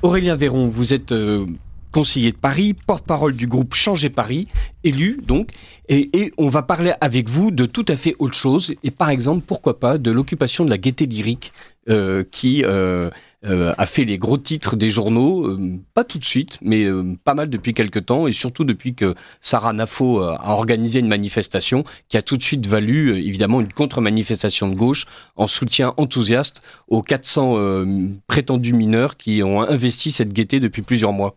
Aurélien Véron, vous êtes conseiller de Paris, porte-parole du groupe Changer Paris, élu donc, et on va parler avec vous de tout à fait autre chose, et par exemple, pourquoi pas, de l'occupation de la Gaîté Lyrique, qui a fait les gros titres des journaux, pas tout de suite, mais pas mal depuis quelques temps, et surtout depuis que Sarah Nafo a organisé une manifestation qui a tout de suite valu, évidemment, une contre-manifestation de gauche en soutien enthousiaste aux 400 prétendus mineurs qui ont investi cette gaîté depuis plusieurs mois.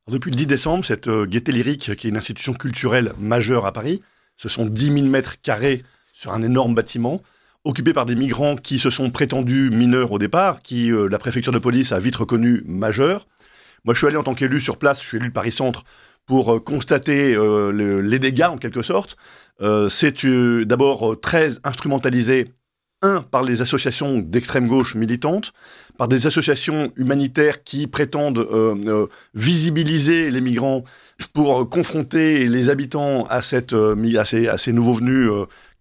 Depuis le 10 décembre, cette Gaîté Lyrique, qui est une institution culturelle majeure à Paris, ce sont 10 000 mètres carrés sur un énorme bâtiment, occupé par des migrants qui se sont prétendus mineurs au départ, qui la préfecture de police a vite reconnu majeurs. Moi, je suis allé en tant qu'élu sur place, je suis élu de Paris-Centre, pour constater les dégâts, en quelque sorte. C'est d'abord très instrumentalisé, par les associations d'extrême gauche militantes, par des associations humanitaires qui prétendent visibiliser les migrants pour confronter les habitants à ces nouveaux venus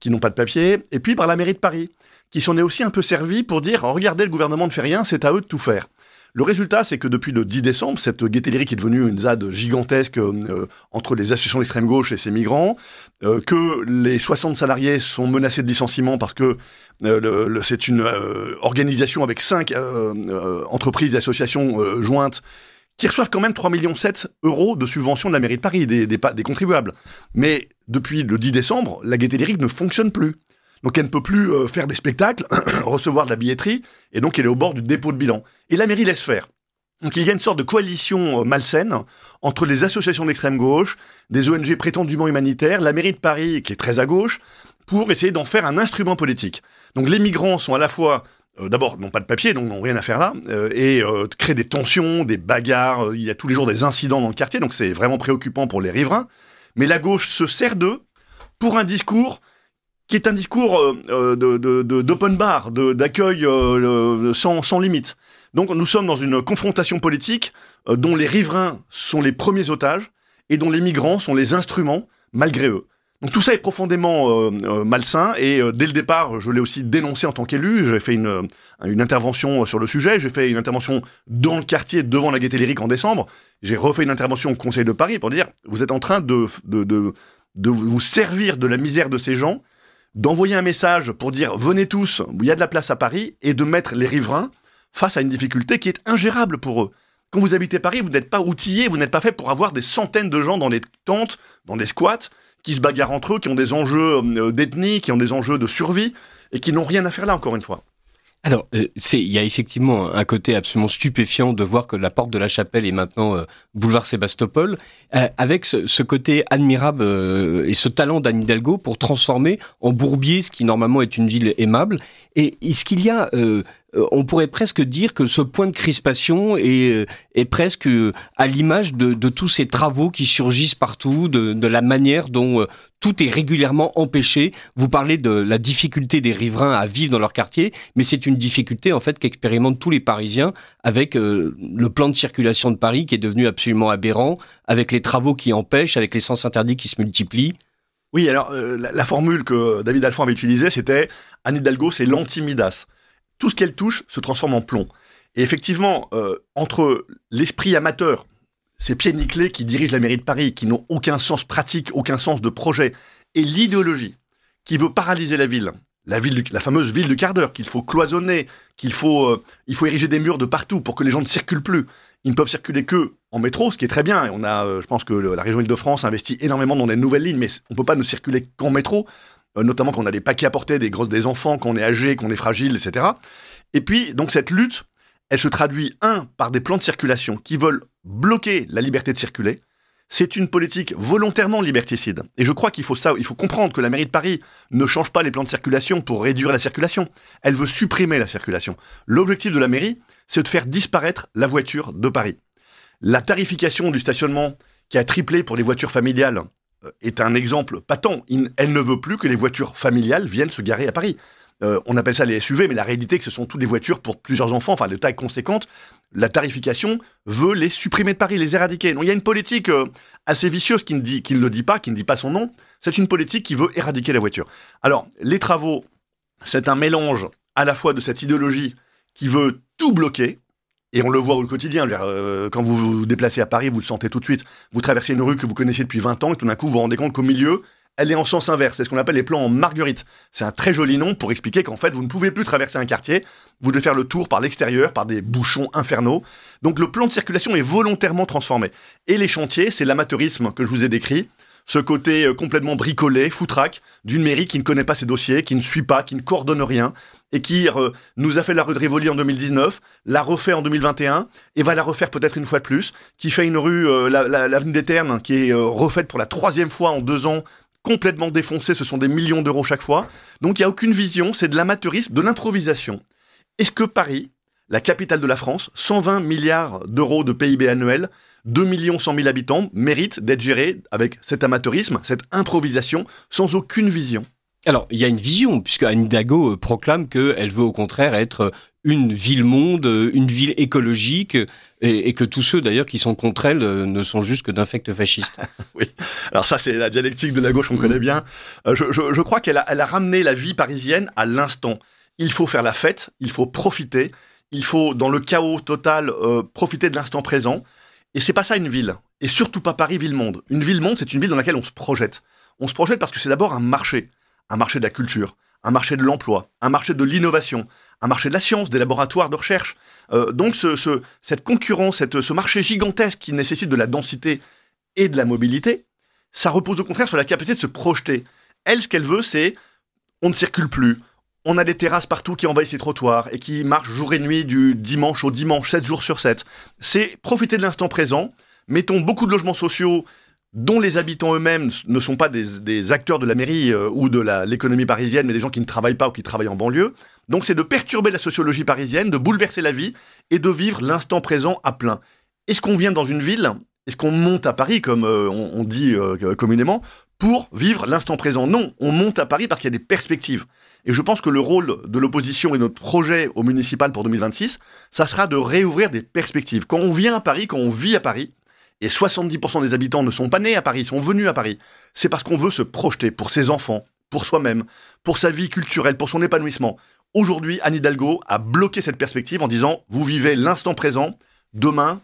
qui n'ont pas de papier, et puis par la mairie de Paris, qui s'en est aussi un peu servi pour dire « Regardez, le gouvernement ne fait rien, c'est à eux de tout faire ». Le résultat, c'est que depuis le 10 décembre, cette Gaîté Lyrique est devenue une ZAD gigantesque entre les associations d'extrême gauche et ces migrants, que les 60 salariés sont menacés de licenciement parce que c'est une organisation avec 5 entreprises et associations jointes qui reçoivent quand même 3,7 millions € de subventions de la mairie de Paris, des contribuables. Mais depuis le 10 décembre, la Gaîté Lyrique ne fonctionne plus. Donc elle ne peut plus faire des spectacles, recevoir de la billetterie, et donc elle est au bord du dépôt de bilan. Et la mairie laisse faire. Donc il y a une sorte de coalition malsaine entre les associations d'extrême gauche, des ONG prétendument humanitaires, la mairie de Paris, qui est très à gauche, pour essayer d'en faire un instrument politique. Donc les migrants sont à la fois, d'abord, n'ont pas de papier, donc n'ont rien à faire là, et créent des tensions, des bagarres, il y a tous les jours des incidents dans le quartier, donc c'est vraiment préoccupant pour les riverains. Mais la gauche se sert d'eux pour un discours qui est un discours d'open bar, d'accueil sans limite. Donc nous sommes dans une confrontation politique dont les riverains sont les premiers otages et dont les migrants sont les instruments, malgré eux. Donc tout ça est profondément malsain, et dès le départ, je l'ai aussi dénoncé en tant qu'élu. J'ai fait une intervention sur le sujet, j'ai fait une intervention dans le quartier devant la Gaîté Lyrique en décembre, j'ai refait une intervention au Conseil de Paris pour dire « Vous êtes en train de vous servir de la misère de ces gens », d'envoyer un message pour dire « Venez tous, il y a de la place à Paris », et de mettre les riverains face à une difficulté qui est ingérable pour eux. Quand vous habitez Paris, vous n'êtes pas outillé, vous n'êtes pas fait pour avoir des centaines de gens dans des tentes, dans des squats, qui se bagarrent entre eux, qui ont des enjeux d'ethnie, qui ont des enjeux de survie, et qui n'ont rien à faire là, encore une fois. Alors, il y a effectivement un côté absolument stupéfiant de voir que la porte de la Chapelle est maintenant boulevard Sébastopol, avec ce côté admirable et ce talent d'Anne Hidalgo pour transformer en Bourbier ce qui normalement est une ville aimable. Et est-ce qu'il y a... on pourrait presque dire que ce point de crispation est presque à l'image de tous ces travaux qui surgissent partout, de la manière dont tout est régulièrement empêché. Vous parlez de la difficulté des riverains à vivre dans leur quartier, mais c'est une difficulté en fait qu'expérimentent tous les Parisiens avec le plan de circulation de Paris qui est devenu absolument aberrant, avec les travaux qui empêchent, avec les sens interdits qui se multiplient. Oui, alors la formule que David Alphand avait utilisée, c'était « Anne Hidalgo, c'est l'anti-Midas ». Tout ce qu'elle touche se transforme en plomb. Et effectivement, entre l'esprit amateur, ces pieds nickelés qui dirigent la mairie de Paris, qui n'ont aucun sens pratique, aucun sens de projet, et l'idéologie qui veut paralyser la ville, la fameuse ville du quart d'heure, qu'il faut cloisonner, il faut ériger des murs de partout pour que les gens ne circulent plus. Ils ne peuvent circuler que en métro, ce qui est très bien. Et je pense que la région Île-de-France investit énormément dans des nouvelles lignes, mais on ne peut pas ne circuler qu'en métro. Notamment quand on a des paquets à porter, des enfants, quand on est âgé, qu'on est fragile, etc. Et puis, donc cette lutte, elle se traduit, par des plans de circulation qui veulent bloquer la liberté de circuler. C'est une politique volontairement liberticide. Et je crois il faut comprendre que la mairie de Paris ne change pas les plans de circulation pour réduire la circulation. Elle veut supprimer la circulation. L'objectif de la mairie, c'est de faire disparaître la voiture de Paris. La tarification du stationnement qui a triplé pour les voitures familiales est un exemple patent. Elle ne veut plus que les voitures familiales viennent se garer à Paris. On appelle ça les SUV, mais la réalité, que ce sont toutes des voitures pour plusieurs enfants, enfin de taille conséquente. La tarification veut les supprimer de Paris, les éradiquer. Donc il y a une politique assez vicieuse qui ne dit pas son nom. C'est une politique qui veut éradiquer la voiture. Alors, les travaux, c'est un mélange à la fois de cette idéologie qui veut tout bloquer Et on le voit au quotidien. Quand vous vous déplacez à Paris, vous le sentez tout de suite. Vous traversez une rue que vous connaissez depuis 20 ans et tout d'un coup, vous vous rendez compte qu'au milieu, elle est en sens inverse. C'est ce qu'on appelle les plans en marguerite. C'est un très joli nom pour expliquer qu'en fait, vous ne pouvez plus traverser un quartier. Vous devez faire le tour par l'extérieur, par des bouchons infernaux. Donc le plan de circulation est volontairement transformé. Et les chantiers, c'est l'amateurisme que je vous ai décrit. Ce côté complètement bricolé, foutraque, d'une mairie qui ne connaît pas ses dossiers, qui ne suit pas, qui ne coordonne rien, et qui nous a fait la rue de Rivoli en 2019, l'a refait en 2021, et va la refaire peut-être une fois de plus, qui fait une rue, l'avenue des Ternes, qui est refaite pour la 3e fois en 2 ans, complètement défoncée, ce sont des millions d'euros chaque fois. Donc il n'y a aucune vision, c'est de l'amateurisme, de l'improvisation. Est-ce que Paris, la capitale de la France, 120 milliards d'euros de PIB annuel, 2 100 000 habitants, mérite d'être géré avec cet amateurisme, cette improvisation, sans aucune vision? Alors, il y a une vision, puisque Anne Hidalgo proclame qu'elle veut au contraire être une ville-monde, une ville écologique, et que tous ceux d'ailleurs qui sont contre elle ne sont juste que d'infects fascistes. Oui, alors ça c'est la dialectique de la gauche, on connaît bien. Je crois qu'elle a ramené la vie parisienne à l'instant. Il faut faire la fête, il faut profiter, il faut, dans le chaos total, profiter de l'instant présent. Et c'est pas ça une ville, et surtout pas Paris ville-monde. Une ville-monde, c'est une ville dans laquelle on se projette. On se projette parce que c'est d'abord un marché de la culture, un marché de l'emploi, un marché de l'innovation, un marché de la science, des laboratoires de recherche. Donc cette concurrence, ce marché gigantesque qui nécessite de la densité et de la mobilité, ça repose au contraire sur la capacité de se projeter. Elle, ce qu'elle veut, c'est on ne circule plus. On a des terrasses partout qui envahissent les trottoirs et qui marchent jour et nuit du dimanche au dimanche, 7 jours sur 7. C'est profiter de l'instant présent. Mettons beaucoup de logements sociaux dont les habitants eux-mêmes ne sont pas des acteurs de la mairie ou de l'économie parisienne, mais des gens qui ne travaillent pas ou qui travaillent en banlieue. Donc c'est de perturber la sociologie parisienne, de bouleverser la vie et de vivre l'instant présent à plein. Est-ce qu'on vient dans une ville? Est-ce qu'on monte à Paris, comme on dit communément, pour vivre l'instant présent? Non, on monte à Paris parce qu'il y a des perspectives. Et je pense que le rôle de l'opposition et notre projet au municipal pour 2026, ça sera de réouvrir des perspectives. Quand on vient à Paris, quand on vit à Paris, et 70% des habitants ne sont pas nés à Paris, sont venus à Paris, c'est parce qu'on veut se projeter pour ses enfants, pour soi-même, pour sa vie culturelle, pour son épanouissement. Aujourd'hui, Anne Hidalgo a bloqué cette perspective en disant « Vous vivez l'instant présent, demain,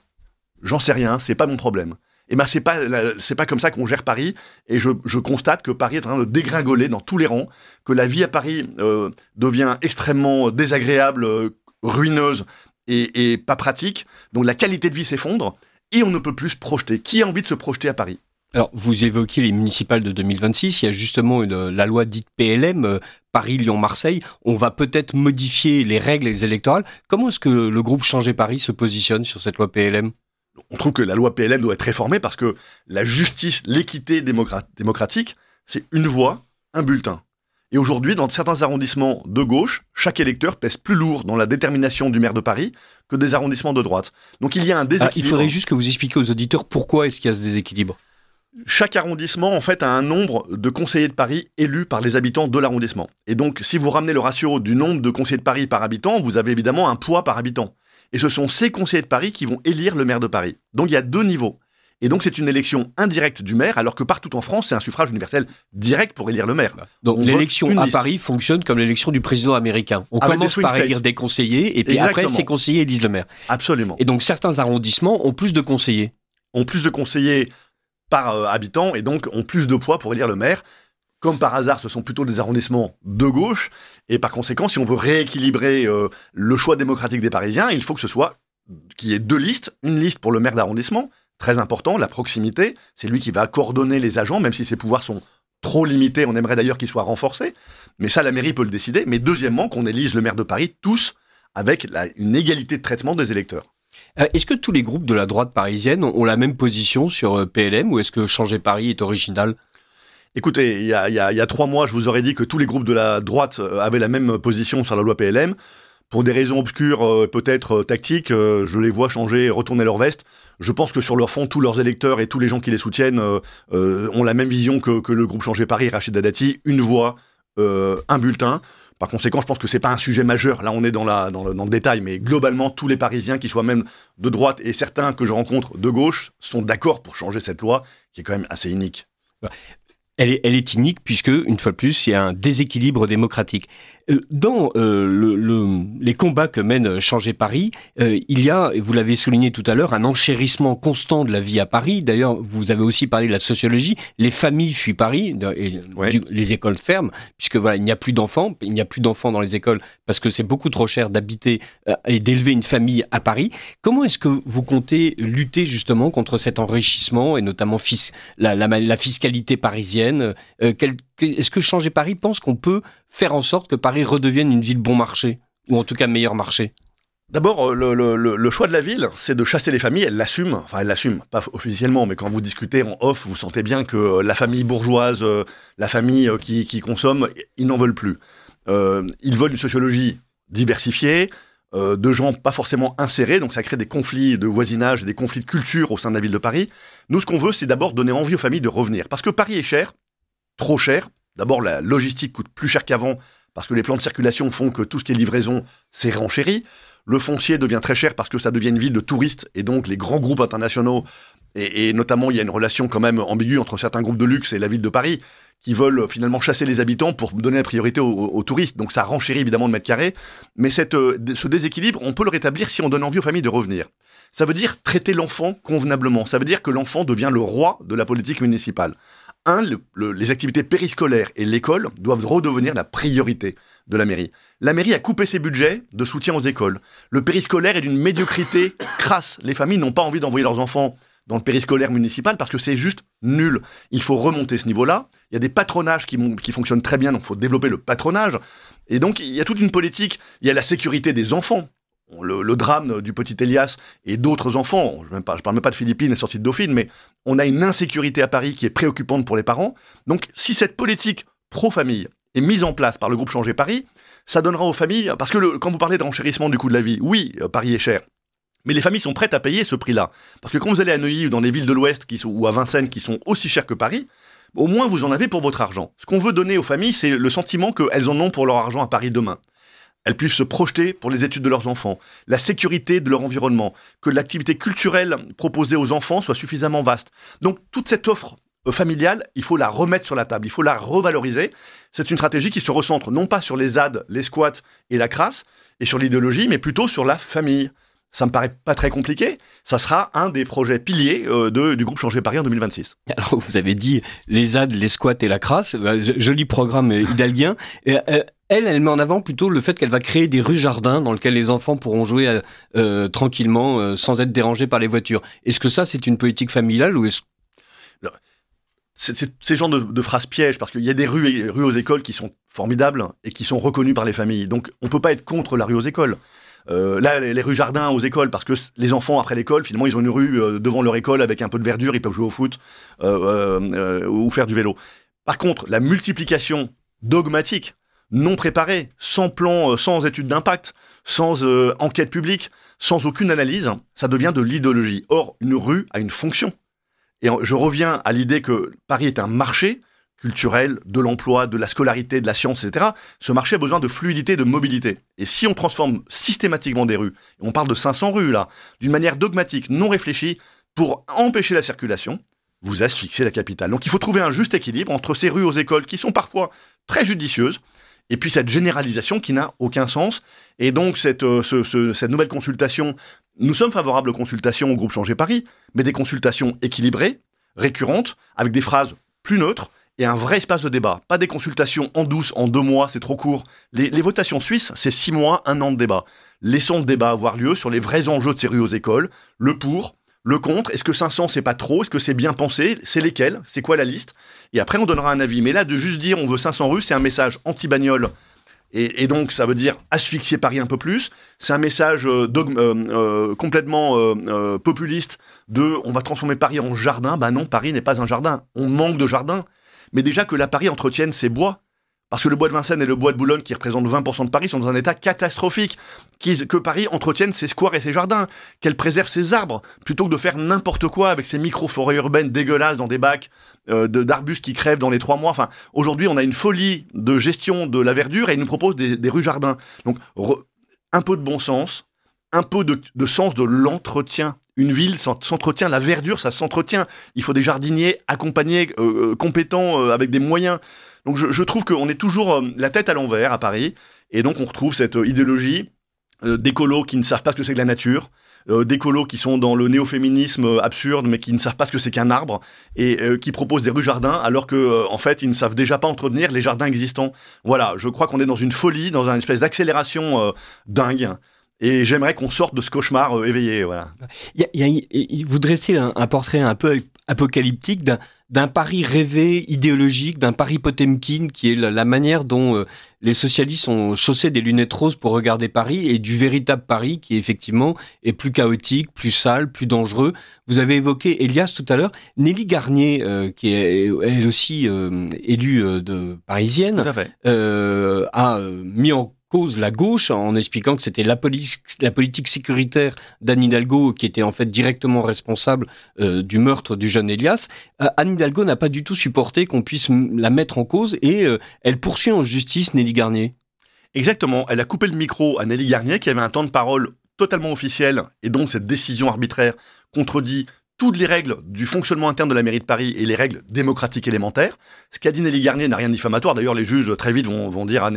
j'en sais rien, c'est pas mon problème ». Et ben c'est pas comme ça qu'on gère Paris. Et je constate que Paris est en train de dégringoler dans tous les rangs, que la vie à Paris devient extrêmement désagréable, ruineuse et pas pratique. Donc la qualité de vie s'effondre et on ne peut plus se projeter. Qui a envie de se projeter à Paris? Alors, vous évoquez les municipales de 2026, il y a justement la loi dite PLM, Paris, Lyon, Marseille. On va peut-être modifier les règles électorales. Comment est-ce que le groupe Changer Paris se positionne sur cette loi PLM? On trouve que la loi PLM doit être réformée parce que la justice, l'équité démocratique, c'est une voix, un bulletin. Et aujourd'hui, dans certains arrondissements de gauche, chaque électeur pèse plus lourd dans la détermination du maire de Paris que des arrondissements de droite. Donc il y a un déséquilibre. Il faudrait juste que vous expliquiez aux auditeurs pourquoi est-ce qu'il y a ce déséquilibre. Chaque arrondissement, en fait, a un nombre de conseillers de Paris élus par les habitants de l'arrondissement. Et donc, si vous ramenez le ratio du nombre de conseillers de Paris par habitant, vous avez évidemment un poids par habitant. Et ce sont ces conseillers de Paris qui vont élire le maire de Paris. Donc il y a 2 niveaux. Et donc c'est une élection indirecte du maire, alors que partout en France, c'est un suffrage universel direct pour élire le maire. Donc l'élection à Paris fonctionne comme l'élection du président américain. On commence par élire des conseillers, et puis après, ces conseillers élisent le maire. Absolument. Et donc certains arrondissements ont plus de conseillers. Ont plus de conseillers par habitant, et donc ont plus de poids pour élire le maire. Comme par hasard, ce sont plutôt des arrondissements de gauche, et par conséquent, si on veut rééquilibrer le choix démocratique des Parisiens, il faut que ce soit qu'il y ait 2 listes, une liste pour le maire d'arrondissement, très important, la proximité, c'est lui qui va coordonner les agents, même si ses pouvoirs sont trop limités, on aimerait d'ailleurs qu'ils soient renforcés, mais ça la mairie peut le décider, mais deuxièmement, qu'on élise le maire de Paris, tous, avec une égalité de traitement des électeurs. Est-ce que tous les groupes de la droite parisienne ont la même position sur PLM, ou est-ce que Changer Paris est original ? Écoutez, il y a 3 mois, je vous aurais dit que tous les groupes de la droite avaient la même position sur la loi PLM. Pour des raisons obscures, peut-être tactiques, je les vois changer, retourner leur veste. Je pense que sur leur fond, tous leurs électeurs et tous les gens qui les soutiennent ont la même vision que le groupe Changer Paris, Rachida Dati, une voix, un bulletin. Par conséquent, je pense que c'est pas un sujet majeur. Là, on est dans le détail, mais globalement, tous les Parisiens, qui soient même de droite et certains que je rencontre de gauche, sont d'accord pour changer cette loi, qui est quand même assez inique. Elle est inique puisque, une fois de plus, il y a un déséquilibre démocratique. Dans les combats que mène Changer Paris, il y a, et vous l'avez souligné tout à l'heure, un enchérissement constant de la vie à Paris. D'ailleurs, vous avez aussi parlé de la sociologie. Les familles fuient Paris, et les écoles ferment, puisque voilà, il n'y a plus d'enfants. Il n'y a plus d'enfants dans les écoles parce que c'est beaucoup trop cher d'habiter et d'élever une famille à Paris. Comment est-ce que vous comptez lutter justement contre cet enrichissement et notamment la fiscalité parisienne? Est-ce que Changer Paris pense qu'on peut faire en sorte que Paris redevienne une ville bon marché, ou en tout cas meilleur marché? D'abord, le choix de la ville, c'est de chasser les familles. Elle l'assume, pas officiellement, mais quand vous discutez en off, vous sentez bien que la famille bourgeoise, la famille qui consomme, ils n'en veulent plus. Ils veulent une sociologie diversifiée, de gens pas forcément insérés, donc ça crée des conflits de voisinage, des conflits de culture au sein de la ville de Paris. Nous, ce qu'on veut, c'est d'abord donner envie aux familles de revenir. Parce que Paris est cher, trop cher. D'abord, la logistique coûte plus cher qu'avant, parce que les plans de circulation font que tout ce qui est livraison, c'est renchéri. Le foncier devient très cher parce que ça devient une ville de touristes, et donc les grands groupes internationaux, et notamment il y a une relation quand même ambiguë entre certains groupes de luxe et la ville de Paris, qui veulent finalement chasser les habitants pour donner la priorité aux touristes. Donc ça renchérit évidemment le mètre carré, mais ce déséquilibre, on peut le rétablir si on donne envie aux familles de revenir. Ça veut dire traiter l'enfant convenablement, ça veut dire que l'enfant devient le roi de la politique municipale. Les activités périscolaires et l'école doivent redevenir la priorité de la mairie. La mairie a coupé ses budgets de soutien aux écoles. Le périscolaire est d'une médiocrité crasse. Les familles n'ont pas envie d'envoyer leurs enfants dans le périscolaire municipal parce que c'est juste nul. Il faut remonter ce niveau-là. Il y a des patronages qui fonctionnent très bien, donc il faut développer le patronage. Et donc, il y a toute une politique. Il y a la sécurité des enfants. Le drame du petit Elias et d'autres enfants, je ne parle même pas de Philippines et sortie de Dauphine, mais on a une insécurité à Paris qui est préoccupante pour les parents. Donc, si cette politique pro-famille est mise en place par le groupe Changer Paris, ça donnera aux familles, parce que quand vous parlez de renchérissement du coût de la vie, oui, Paris est cher, mais les familles sont prêtes à payer ce prix-là. Parce que quand vous allez à Neuilly ou dans les villes de l'Ouest ou à Vincennes qui sont aussi chères que Paris, au moins vous en avez pour votre argent. Ce qu'on veut donner aux familles, c'est le sentiment qu'elles en ont pour leur argent à Paris demain. Elles puissent se projeter pour les études de leurs enfants, la sécurité de leur environnement, que l'activité culturelle proposée aux enfants soit suffisamment vaste. Donc toute cette offre familiale, il faut la remettre sur la table, il faut la revaloriser. C'est une stratégie qui se recentre non pas sur les ZAD, les squats et la crasse, et sur l'idéologie, mais plutôt sur la famille. Ça me paraît pas très compliqué. Ça sera un des projets piliers du groupe Changer Paris en 2026. Alors, vous avez dit les ZAD, les squats et la crasse. Joli programme hidalguien. Elle met en avant plutôt le fait qu'elle va créer des rues-jardins dans lesquelles les enfants pourront jouer tranquillement, sans être dérangés par les voitures. Est-ce que ça, c'est une politique familiale ou est-ce... C'est ces genres de phrases pièges, parce qu'il y a des rues aux écoles qui sont formidables et qui sont reconnues par les familles. Donc, on peut pas être contre la rue aux écoles. Là, les rues jardins aux écoles, parce que les enfants, après l'école, finalement, ils ont une rue devant leur école avec un peu de verdure, ils peuvent jouer au foot ou faire du vélo. Par contre, la multiplication dogmatique, non préparée, sans plan, sans étude d'impact, sans enquête publique, sans aucune analyse, ça devient de l'idéologie. Or, une rue a une fonction. Et je reviens à l'idée que Paris est un marché culturel, de l'emploi, de la scolarité, de la science, etc. Ce marché a besoin de fluidité, de mobilité. Et si on transforme systématiquement des rues, on parle de 500 rues là, d'une manière dogmatique, non réfléchie, pour empêcher la circulation, vous asphyxiez la capitale. Donc il faut trouver un juste équilibre entre ces rues aux écoles qui sont parfois très judicieuses, et puis cette généralisation qui n'a aucun sens. Et donc cette nouvelle consultation, nous sommes favorables aux consultations au groupe Changer Paris, mais des consultations équilibrées, récurrentes, avec des phrases plus neutres, et un vrai espace de débat. Pas des consultations en douce, en 2 mois, c'est trop court. Les votations suisses, c'est 6 mois, 1 an de débat. Laissons le débat avoir lieu sur les vrais enjeux de ces rues aux écoles, le pour, le contre, est-ce que 500 c'est pas trop, est-ce que c'est bien pensé, c'est lesquels, c'est quoi la liste, et après on donnera un avis. Mais là, de juste dire on veut 500 rues, c'est un message anti-bagnole, et donc ça veut dire asphyxier Paris un peu plus, c'est un message complètement populiste de on va transformer Paris en jardin. Ben non, Paris n'est pas un jardin, on manque de jardins. Mais déjà que la Paris entretienne ses bois, parce que le bois de Vincennes et le bois de Boulogne, qui représentent 20% de Paris, sont dans un état catastrophique, que Paris entretienne ses squares et ses jardins, qu'elle préserve ses arbres, plutôt que de faire n'importe quoi avec ces micro-forêts urbaines dégueulasses dans des bacs d'arbustes qui crèvent dans les 3 mois. Enfin, aujourd'hui, on a une folie de gestion de la verdure et ils nous proposent des rues-jardins. Donc, un peu de bon sens, un peu de sens de l'entretien. Une ville s'entretient, la verdure, ça s'entretient. Il faut des jardiniers accompagnés, compétents, avec des moyens. Donc je trouve qu'on est toujours la tête à l'envers à Paris, et donc on retrouve cette idéologie d'écolos qui ne savent pas ce que c'est que la nature, d'écolos qui sont dans le néo-féminisme absurde, mais qui ne savent pas ce que c'est qu'un arbre, et qui proposent des rues-jardins, alors que en fait, ils ne savent déjà pas entretenir les jardins existants. Voilà, je crois qu'on est dans une folie, dans une espèce d'accélération dingue. Et j'aimerais qu'on sorte de ce cauchemar éveillé, voilà. Vous dressez un portrait un peu apocalyptique d'un Paris rêvé, idéologique, d'un Paris Potemkin, qui est la manière dont les socialistes ont chaussé des lunettes roses pour regarder Paris, et du véritable Paris qui effectivement est plus chaotique, plus sale, plus dangereux. Vous avez évoqué Elias tout à l'heure. Nelly Garnier, qui est elle aussi élue parisienne, a mis en cause la gauche en expliquant que c'était la politique sécuritaire d'Anne Hidalgo qui était en fait directement responsable du meurtre du jeune Elias. Anne Hidalgo n'a pas du tout supporté qu'on puisse la mettre en cause, et elle poursuit en justice Nelly Garnier. Exactement, elle a coupé le micro à Nelly Garnier qui avait un temps de parole totalement officiel, et donc cette décision arbitraire contredit toutes les règles du fonctionnement interne de la mairie de Paris et les règles démocratiques élémentaires. Ce qu'a dit Nelly Garnier n'a rien de diffamatoire. D'ailleurs, les juges, très vite, vont dire à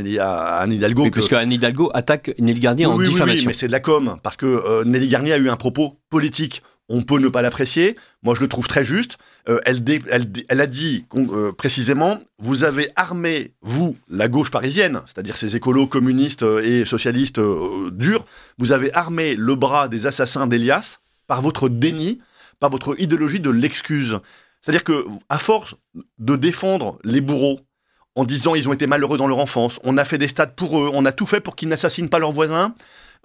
Anne Hidalgo... Oui, parce qu'Anne Hidalgo attaque Nelly Garnier en diffamation. Oui, mais c'est de la com, parce que Nelly Garnier a eu un propos politique. On peut ne pas l'apprécier. Moi, je le trouve très juste. Elle a dit précisément, vous avez armé, vous, la gauche parisienne, c'est-à-dire ces écolos communistes et socialistes durs, vous avez armé le bras des assassins d'Elias par votre déni, par votre idéologie de l'excuse. C'est-à-dire que, à force de défendre les bourreaux, en disant ils ont été malheureux dans leur enfance, on a fait des stades pour eux, on a tout fait pour qu'ils n'assassinent pas leurs voisins,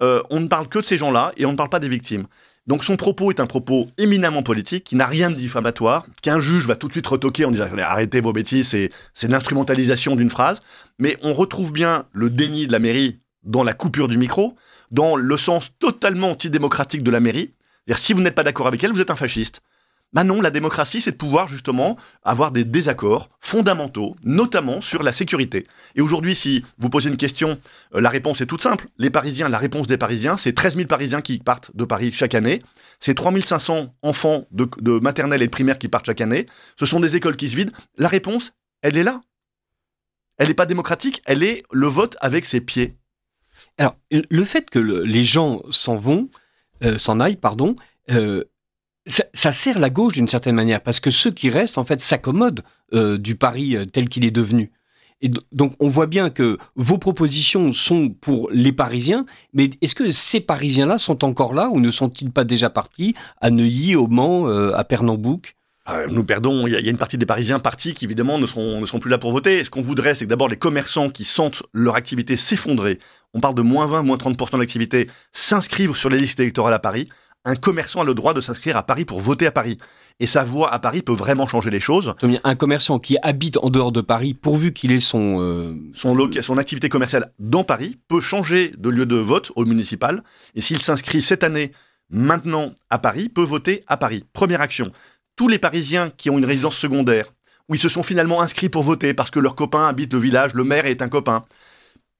on ne parle que de ces gens-là et on ne parle pas des victimes. Donc son propos est un propos éminemment politique, qui n'a rien de diffamatoire, qu'un juge va tout de suite retoquer en disant « arrêtez vos bêtises, c'est l'instrumentalisation d'une phrase ». Mais on retrouve bien le déni de la mairie dans la coupure du micro, dans le sens totalement antidémocratique de la mairie. C'est-à-dire, si vous n'êtes pas d'accord avec elle, vous êtes un fasciste. Ben non, la démocratie, c'est de pouvoir justement avoir des désaccords fondamentaux, notamment sur la sécurité. Et aujourd'hui, si vous posez une question, la réponse est toute simple. Les Parisiens, la réponse des Parisiens, c'est 13 000 Parisiens qui partent de Paris chaque année. C'est 3 500 enfants de maternelle et de primaire qui partent chaque année. Ce sont des écoles qui se vident. La réponse, elle est là. Elle n'est pas démocratique, elle est le vote avec ses pieds. Alors, le fait que les gens s'en aillent, ça sert la gauche d'une certaine manière, parce que ceux qui restent, en fait, s'accommodent du Paris tel qu'il est devenu. Et donc, on voit bien que vos propositions sont pour les Parisiens, mais est-ce que ces Parisiens-là sont encore là, ou ne sont-ils pas déjà partis à Neuilly, au Mans, à Pernambouc ? Nous perdons, il y a une partie des Parisiens partis qui évidemment ne sont plus là pour voter. Ce qu'on voudrait, c'est que d'abord les commerçants qui sentent leur activité s'effondrer, on parle de moins 20, moins 30% de l'activité, s'inscrivent sur les listes électorales à Paris. Un commerçant a le droit de s'inscrire à Paris pour voter à Paris. Et sa voix à Paris peut vraiment changer les choses. Un commerçant qui habite en dehors de Paris, pourvu qu'il ait son activité commerciale dans Paris, peut changer de lieu de vote au municipal. Et s'il s'inscrit cette année, maintenant, à Paris, peut voter à Paris. Première action. Tous les Parisiens qui ont une résidence secondaire, où ils se sont finalement inscrits pour voter parce que leur copain habite le village, le maire est un copain,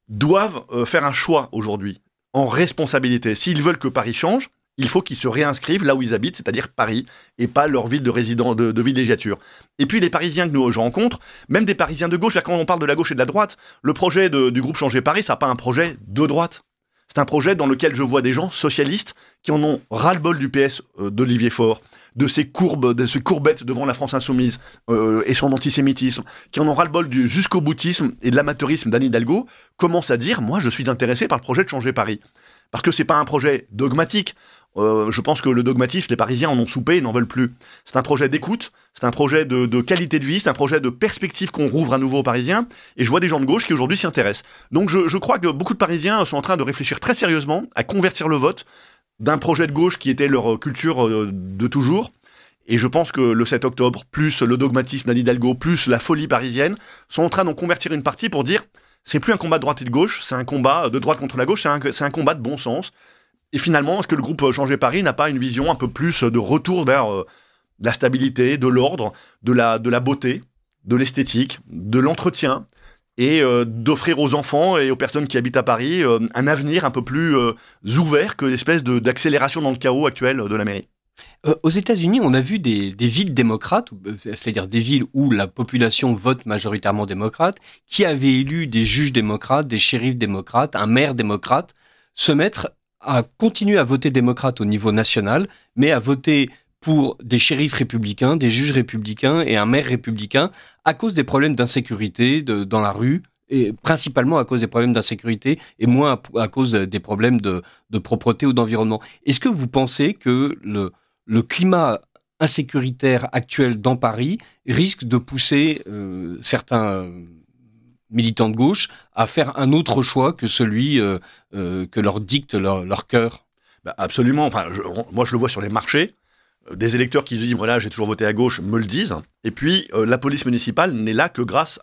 doivent faire un choix aujourd'hui, en responsabilité. S'ils veulent que Paris change, il faut qu'ils se réinscrivent là où ils habitent, c'est-à-dire Paris, et pas leur ville de villégiature. Et puis les Parisiens que je rencontre, même des Parisiens de gauche, quand on parle de la gauche et de la droite, le projet du groupe Changer Paris, ça n'a pas un projet de droite. C'est un projet dans lequel je vois des gens socialistes qui en ont ras-le-bol du PS d'Olivier Faure, de ces courbettes devant la France insoumise et son antisémitisme, qui en ont ras-le-bol du jusqu'au boutisme et de l'amateurisme d'Anne Hidalgo, commencent à dire « moi je suis intéressé par le projet de Changer Paris ». Parce que c'est pas un projet dogmatique. Je pense que le dogmatisme, les Parisiens en ont soupé et n'en veulent plus. C'est un projet d'écoute, c'est un projet de qualité de vie, c'est un projet de perspective qu'on rouvre à nouveau aux Parisiens. Et je vois des gens de gauche qui aujourd'hui s'y intéressent. Donc je crois que beaucoup de Parisiens sont en train de réfléchir très sérieusement à convertir le vote d'un projet de gauche qui était leur culture de toujours. Et je pense que le 7 octobre, plus le dogmatisme d'Anne Hidalgo, plus la folie parisienne, sont en train d'en convertir une partie pour dire c'est plus un combat de droite et de gauche, c'est un combat de droite contre la gauche, c'est un combat de bon sens. Et finalement, est-ce que le groupe Changer Paris n'a pas une vision un peu plus de retour vers la stabilité, de l'ordre, de la beauté, de l'esthétique, de l'entretien, et d'offrir aux enfants et aux personnes qui habitent à Paris un avenir un peu plus ouvert que l'espèce d'accélération dans le chaos actuel de la mairie. Aux États-Unis, on a vu des villes démocrates, c'est-à-dire des villes où la population vote majoritairement démocrate, qui avaient élu des juges démocrates, des shérifs démocrates, un maire démocrate, se mettre à continuer à voter démocrate au niveau national, mais à voter pour des shérifs républicains, des juges républicains et un maire républicain à cause des problèmes d'insécurité dans la rue, et principalement à cause des problèmes d'insécurité et moins à cause des problèmes de propreté ou d'environnement. Est-ce que vous pensez que le climat insécuritaire actuel dans Paris risque de pousser certains militants de gauche à faire un autre choix que celui que leur dicte leur cœur? Absolument. Enfin, moi, je le vois sur les marchés. Des électeurs qui se disent voilà, j'ai toujours voté à gauche, me le disent. Et puis la police municipale n'est là que grâce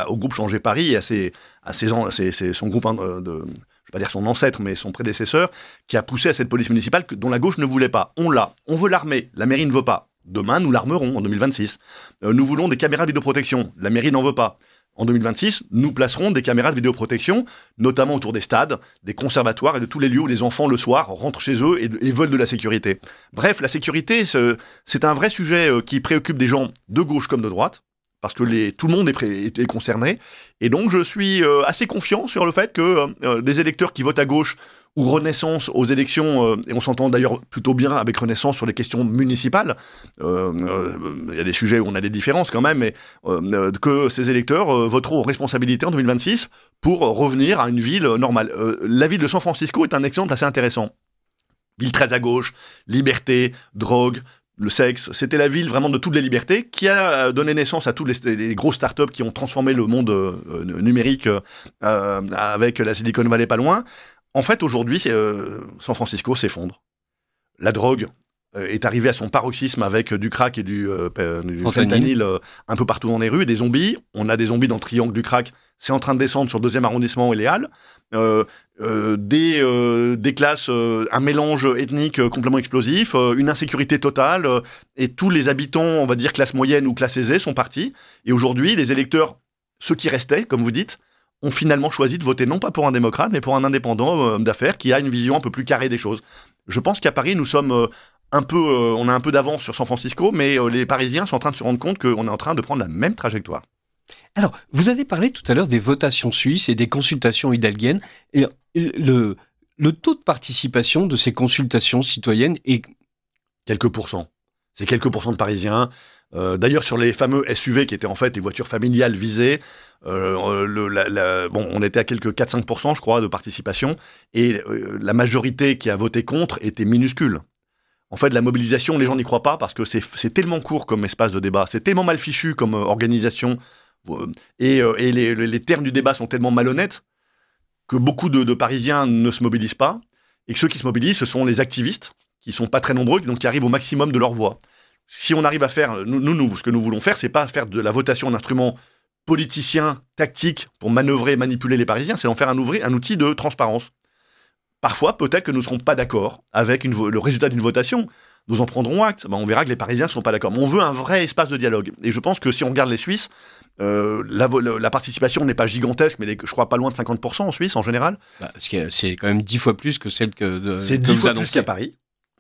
au groupe Changer Paris et à son groupe je vais pas dire son ancêtre, mais son prédécesseur, qui a poussé à cette police municipale dont la gauche ne voulait pas. On veut l'armer, la mairie ne veut pas. Demain, nous l'armerons en 2026. Nous voulons des caméras de vidéoprotection, la mairie n'en veut pas. En 2026, nous placerons des caméras de vidéoprotection, notamment autour des stades, des conservatoires et de tous les lieux où les enfants, le soir, rentrent chez eux et veulent de la sécurité. Bref, la sécurité, c'est un vrai sujet qui préoccupe des gens de gauche comme de droite, parce que tout le monde est concerné. Et donc, je suis assez confiant sur le fait que des électeurs qui votent à gauche ou Renaissance aux élections, et on s'entend d'ailleurs plutôt bien avec Renaissance sur les questions municipales, il y a des sujets où on a des différences quand même, mais que ces électeurs voteront aux responsabilités en 2026 pour revenir à une ville normale. La ville de San Francisco est un exemple assez intéressant. Ville très à gauche, liberté, drogue, le sexe, c'était la ville vraiment de toutes les libertés qui a donné naissance à toutes les grosses startups qui ont transformé le monde numérique avec la Silicon Valley pas loin. En fait, aujourd'hui, San Francisco s'effondre. La drogue est arrivée à son paroxysme avec du crack et du fentanyl un peu partout dans les rues, et des zombies. On a des zombies dans le triangle du crack. C'est en train de descendre sur le 2e arrondissement et les Halles. Des classes, un mélange ethnique complètement explosif, une insécurité totale, et tous les habitants, on va dire classe moyenne ou classe aisée, sont partis. Et aujourd'hui, les électeurs, ceux qui restaient, comme vous dites, ont finalement choisi de voter non pas pour un démocrate, mais pour un indépendant d'affaires qui a une vision un peu plus carrée des choses. Je pense qu'à Paris, nous sommes on a un peu d'avance sur San Francisco, mais les Parisiens sont en train de se rendre compte qu'on est en train de prendre la même trajectoire. Alors, vous avez parlé tout à l'heure des votations suisses et des consultations hidalguiennes. Et le taux de participation de ces consultations citoyennes est... Quelques pourcents. C'est quelques pourcents de Parisiens. D'ailleurs, sur les fameux SUV qui étaient en fait les voitures familiales visées, on était à quelques 4-5%, je crois, de participation, et la majorité qui a voté contre était minuscule. En fait, la mobilisation, les gens n'y croient pas parce que c'est tellement court comme espace de débat, c'est tellement mal fichu comme organisation, et les termes du débat sont tellement malhonnêtes que beaucoup de Parisiens ne se mobilisent pas, et que ceux qui se mobilisent, ce sont les activistes, qui sont pas très nombreux, donc qui arrivent au maximum de leur voix. Si on arrive à faire, ce que nous voulons faire, c'est pas faire de la votation un instrument politicien, tactique, pour manœuvrer et manipuler les Parisiens, c'est en faire un outil de transparence. Parfois, peut-être que nous ne serons pas d'accord avec le résultat d'une votation. Nous en prendrons acte. On verra que les Parisiens ne sont pas d'accord. Mais on veut un vrai espace de dialogue. Et je pense que si on regarde les Suisses, la participation n'est pas gigantesque, mais je crois pas loin de 50% en Suisse, en général. C'est quand même 10 fois plus que celle que c'est 10 fois plus qu'à Paris.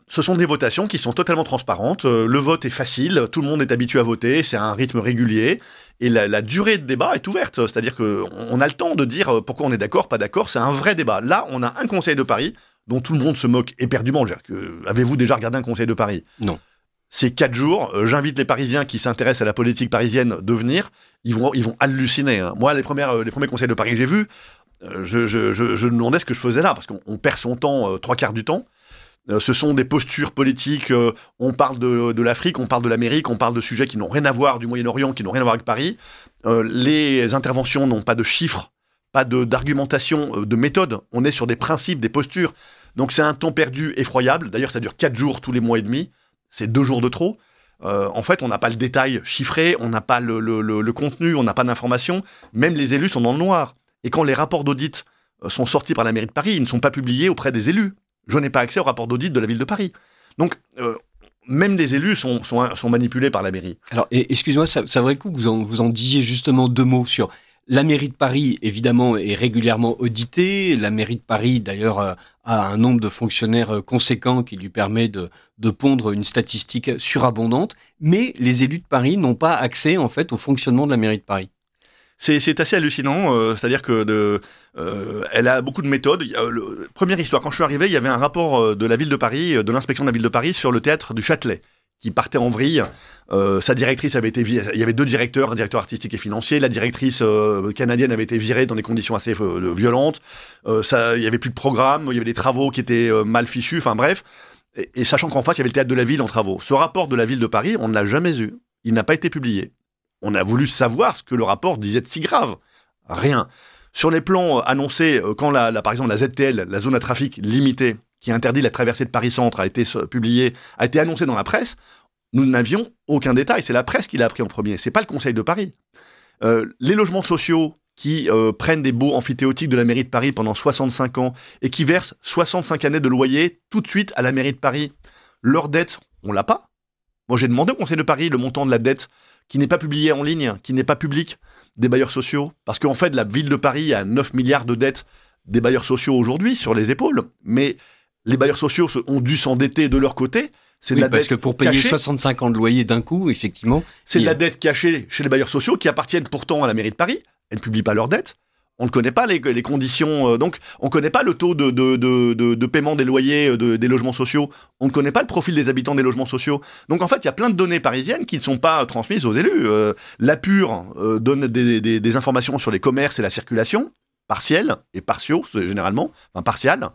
Ce sont des votations qui sont totalement transparentes. Le vote est facile, tout le monde est habitué à voter, c'est à un rythme régulier. Et la durée de débat est ouverte. C'est-à-dire qu'on a le temps de dire pourquoi on est d'accord, pas d'accord. C'est un vrai débat. Là, on a un Conseil de Paris dont tout le monde se moque éperdument. Avez-vous déjà regardé un Conseil de Paris ? Non. C'est 4 jours. J'invite les Parisiens qui s'intéressent à la politique parisienne de venir. Ils vont halluciner. Hein. Moi, les premiers Conseils de Paris que j'ai vus, je me demandais ce que je faisais là, parce qu'on perd son temps 3/4 du temps. Ce sont des postures politiques, on parle de l'Afrique, on parle de l'Amérique, on parle de sujets qui n'ont rien à voir, du Moyen-Orient, qui n'ont rien à voir avec Paris. Les interventions n'ont pas de chiffres, pas d'argumentation, de méthode. On est sur des principes, des postures. Donc c'est un temps perdu effroyable. D'ailleurs, ça dure 4 jours tous les mois et demi. C'est 2 jours de trop. En fait, on n'a pas le détail chiffré, on n'a pas le contenu, on n'a pas d'informations. Même les élus sont dans le noir. Et quand les rapports d'audit sont sortis par la mairie de Paris, ils ne sont pas publiés auprès des élus. Je n'ai pas accès au rapport d'audit de la ville de Paris. Donc, même les élus sont manipulés par la mairie. Alors, excusez-moi, ça vaudrait le coup que vous en disiez justement 2 mots sur La mairie de Paris, évidemment, est régulièrement auditée. La mairie de Paris, d'ailleurs, a un nombre de fonctionnaires conséquent qui lui permet de pondre une statistique surabondante. Mais les élus de Paris n'ont pas accès, en fait, au fonctionnement de la mairie de Paris. C'est assez hallucinant, c'est-à-dire que elle a beaucoup de méthodes. Première histoire, quand je suis arrivé, il y avait un rapport de la ville de Paris, de l'inspection de la ville de Paris sur le théâtre du Châtelet, qui partait en vrille. Sa directrice avait été virée. Il y avait deux directeurs, un directeur artistique et financier. La directrice canadienne avait été virée dans des conditions assez violentes. Il y avait plus de programme, il y avait des travaux qui étaient mal fichus, enfin bref. Et sachant qu'en face, il y avait le théâtre de la ville en travaux. Ce rapport de la ville de Paris, on ne l'a jamais eu. Il n'a pas été publié. On a voulu savoir ce que le rapport disait de si grave. Rien. Sur les plans annoncés, quand par exemple la ZTL, la zone à trafic limité, qui interdit la traversée de Paris-Centre, a été publiée, a été annoncée dans la presse, nous n'avions aucun détail. C'est la presse qui l'a appris en premier. C'est pas le Conseil de Paris. Les logements sociaux qui prennent des baux amphithéotiques de la mairie de Paris pendant 65 ans et qui versent 65 années de loyer tout de suite à la mairie de Paris, leur dette, on l'a pas. Moi, j'ai demandé au Conseil de Paris le montant de la dette qui n'est pas publié en ligne, qui n'est pas public, des bailleurs sociaux. Parce qu'en fait, la ville de Paris a 9 milliards de dettes des bailleurs sociaux aujourd'hui sur les épaules. Mais les bailleurs sociaux ont dû s'endetter de leur côté. C'est de la parce dette que pour payer cachée. 65 ans de loyer d'un coup, effectivement... C'est de la dette cachée chez les bailleurs sociaux qui appartiennent pourtant à la mairie de Paris. Elles ne publient pas leurs dettes. On ne connaît pas les conditions, donc on ne connaît pas le taux de paiement des loyers des logements sociaux, on ne connaît pas le profil des habitants des logements sociaux. Donc en fait, il y a plein de données parisiennes qui ne sont pas transmises aux élus. L'APUR donne des informations sur les commerces et la circulation, partielles et partiaux, généralement, enfin partiales.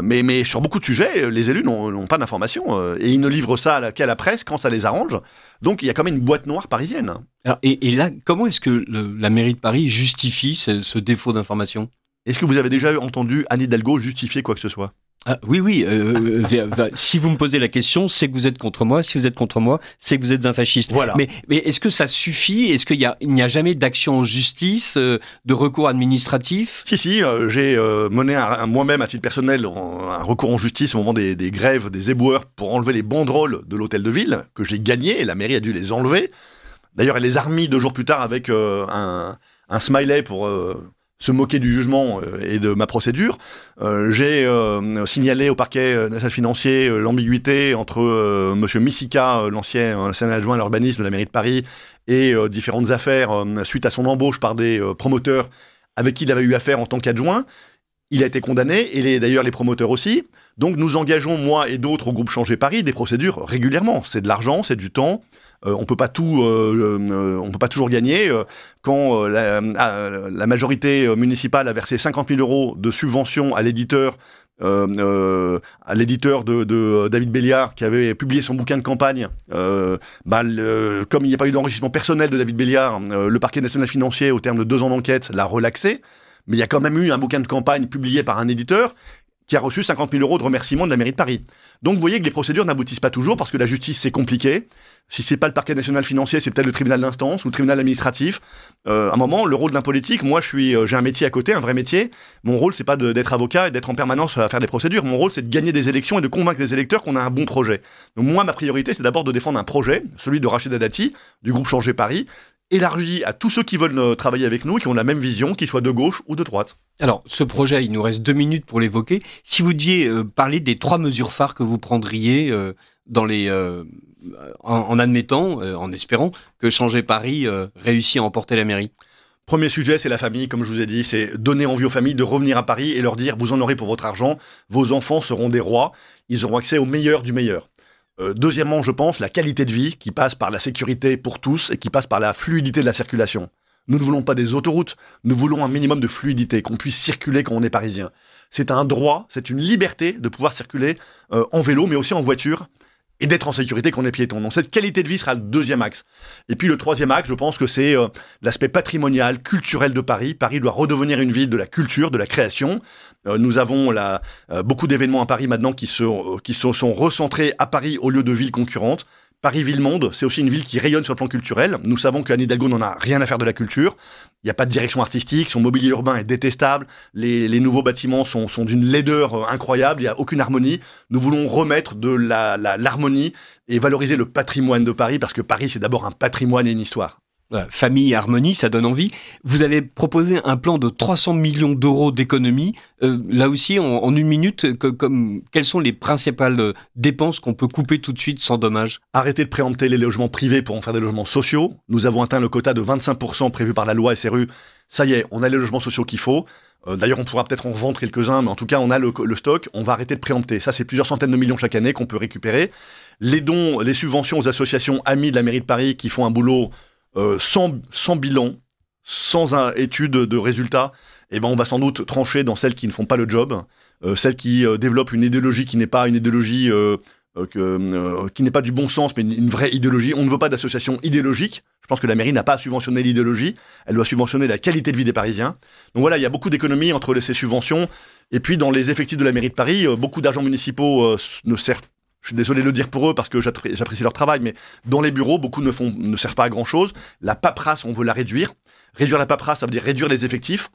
Mais sur beaucoup de sujets, les élus n'ont pas d'informations et ils ne livrent ça qu'à la presse quand ça les arrange. Donc il y a quand même une boîte noire parisienne. Alors, et là, comment est-ce que la mairie de Paris justifie ce défaut d'information ? Est-ce que vous avez déjà entendu Anne Hidalgo justifier quoi que ce soit ? Oui. Si vous me posez la question, c'est que vous êtes contre moi. Si vous êtes contre moi, c'est que vous êtes un fasciste. Voilà. Mais est-ce que ça suffit ? Est-ce qu'il n'y a jamais d'action en justice, de recours administratif ? Si, j'ai mené moi-même à titre personnel un recours en justice au moment des grèves des éboueurs pour enlever les banderoles de l'hôtel de ville, que j'ai gagné, et la mairie a dû les enlever. D'ailleurs, elle les a remis 2 jours plus tard avec un smiley pour se moquer du jugement et de ma procédure. J'ai signalé au parquet national financier l'ambiguïté entre monsieur Missika, l'ancien adjoint à l'urbanisme de la mairie de Paris, et différentes affaires suite à son embauche par des promoteurs avec qui il avait eu affaire en tant qu'adjoint. Il a été condamné, et d'ailleurs les promoteurs aussi. Donc nous engageons, moi et d'autres au groupe Changer Paris, des procédures régulièrement. C'est de l'argent, c'est du temps. On peut pas toujours gagner. Quand la majorité municipale a versé 50 000 € de subvention à l'éditeur de David Béliard, qui avait publié son bouquin de campagne, comme il n'y a pas eu d'enrichissement personnel de David Béliard, le parquet national financier, au terme de 2 ans d'enquête, l'a relaxé. Mais il y a quand même eu un bouquin de campagne publié par un éditeur qui a reçu 50 000 € de remerciement de la mairie de Paris. Donc vous voyez que les procédures n'aboutissent pas toujours parce que la justice, c'est compliqué. Si c'est pas le parquet national financier, c'est peut-être le tribunal d'instance ou le tribunal administratif. À un moment, le rôle d'un politique, moi j'ai un métier à côté, un vrai métier. Mon rôle, c'est pas d'être avocat et d'être en permanence à faire des procédures. Mon rôle, c'est de gagner des élections et de convaincre les électeurs qu'on a un bon projet. Donc moi, ma priorité, c'est d'abord de défendre un projet, celui de Rachida Dati, du groupe Changer Paris, élargi à tous ceux qui veulent travailler avec nous et qui ont la même vision, qu'ils soient de gauche ou de droite. Alors, ce projet, il nous reste 2 minutes pour l'évoquer. Si vous deviez parler des 3 mesures phares que vous prendriez en admettant, en espérant que Changer Paris réussit à emporter la mairie. Premier sujet, c'est la famille, comme je vous ai dit, c'est donner envie aux familles de revenir à Paris et leur dire, vous en aurez pour votre argent, vos enfants seront des rois, ils auront accès au meilleur du meilleur. Deuxièmement, je pense, la qualité de vie qui passe par la sécurité pour tous et qui passe par la fluidité de la circulation. Nous ne voulons pas des autoroutes, nous voulons un minimum de fluidité, qu'on puisse circuler quand on est parisien. C'est un droit, c'est une liberté de pouvoir circuler en vélo, mais aussi en voiture, et d'être en sécurité quand on est piéton. Donc cette qualité de vie sera le 2e axe. Et puis le 3e axe, je pense que c'est l'aspect patrimonial, culturel de Paris. Paris doit redevenir une ville de la culture, de la création. Nous avons beaucoup d'événements à Paris maintenant qui sont recentrés à Paris au lieu de villes concurrentes. Paris-Ville-Monde, c'est aussi une ville qui rayonne sur le plan culturel. Nous savons qu'Anne Hidalgo n'en a rien à faire de la culture. Il n'y a pas de direction artistique, son mobilier urbain est détestable, les nouveaux bâtiments sont d'une laideur incroyable, il n'y a aucune harmonie. Nous voulons remettre de l'harmonie et valoriser le patrimoine de Paris, parce que Paris, c'est d'abord un patrimoine et une histoire. Voilà, famille et harmonie, ça donne envie. Vous avez proposé un plan de 300 millions d'euros d'économie. Là aussi, en une minute, quelles sont les principales dépenses qu'on peut couper tout de suite sans dommage? Arrêter de préempter les logements privés pour en faire des logements sociaux. Nous avons atteint le quota de 25% prévu par la loi SRU. Ça y est, on a les logements sociaux qu'il faut. D'ailleurs, on pourra peut-être en vendre quelques-uns, mais en tout cas, on a le stock. On va arrêter de préempter. Ça, c'est plusieurs centaines de millions chaque année qu'on peut récupérer. Les dons, les subventions aux associations amies de la mairie de Paris qui font un boulot sans bilan, sans étude de résultats, eh ben on va sans doute trancher dans celles qui ne font pas le job, celles qui développent une idéologie qui n'est pas une idéologie qui n'est pas du bon sens, mais une vraie idéologie. On ne veut pas d'association idéologique. Je pense que la mairie n'a pas à subventionner l'idéologie, elle doit subventionner la qualité de vie des Parisiens. Donc voilà, il y a beaucoup d'économies entre ces subventions, et puis dans les effectifs de la mairie de Paris, beaucoup d'argents municipaux ne servent. Je suis désolé de le dire pour eux parce que j'apprécie leur travail, mais dans les bureaux, beaucoup ne servent pas à grand-chose. La paperasse, on veut la réduire. Réduire la paperasse, ça veut dire réduire les effectifs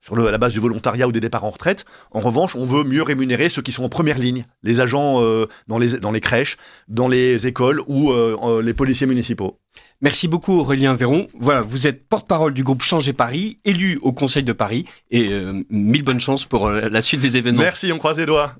sur la base du volontariat ou des départs en retraite. En revanche, on veut mieux rémunérer ceux qui sont en première ligne, les agents dans les crèches, dans les écoles ou les policiers municipaux. Merci beaucoup Aurélien Véron. Voilà, vous êtes porte-parole du groupe Changer Paris, élu au Conseil de Paris, et mille bonnes chances pour la suite des événements. Merci, on croise les doigts.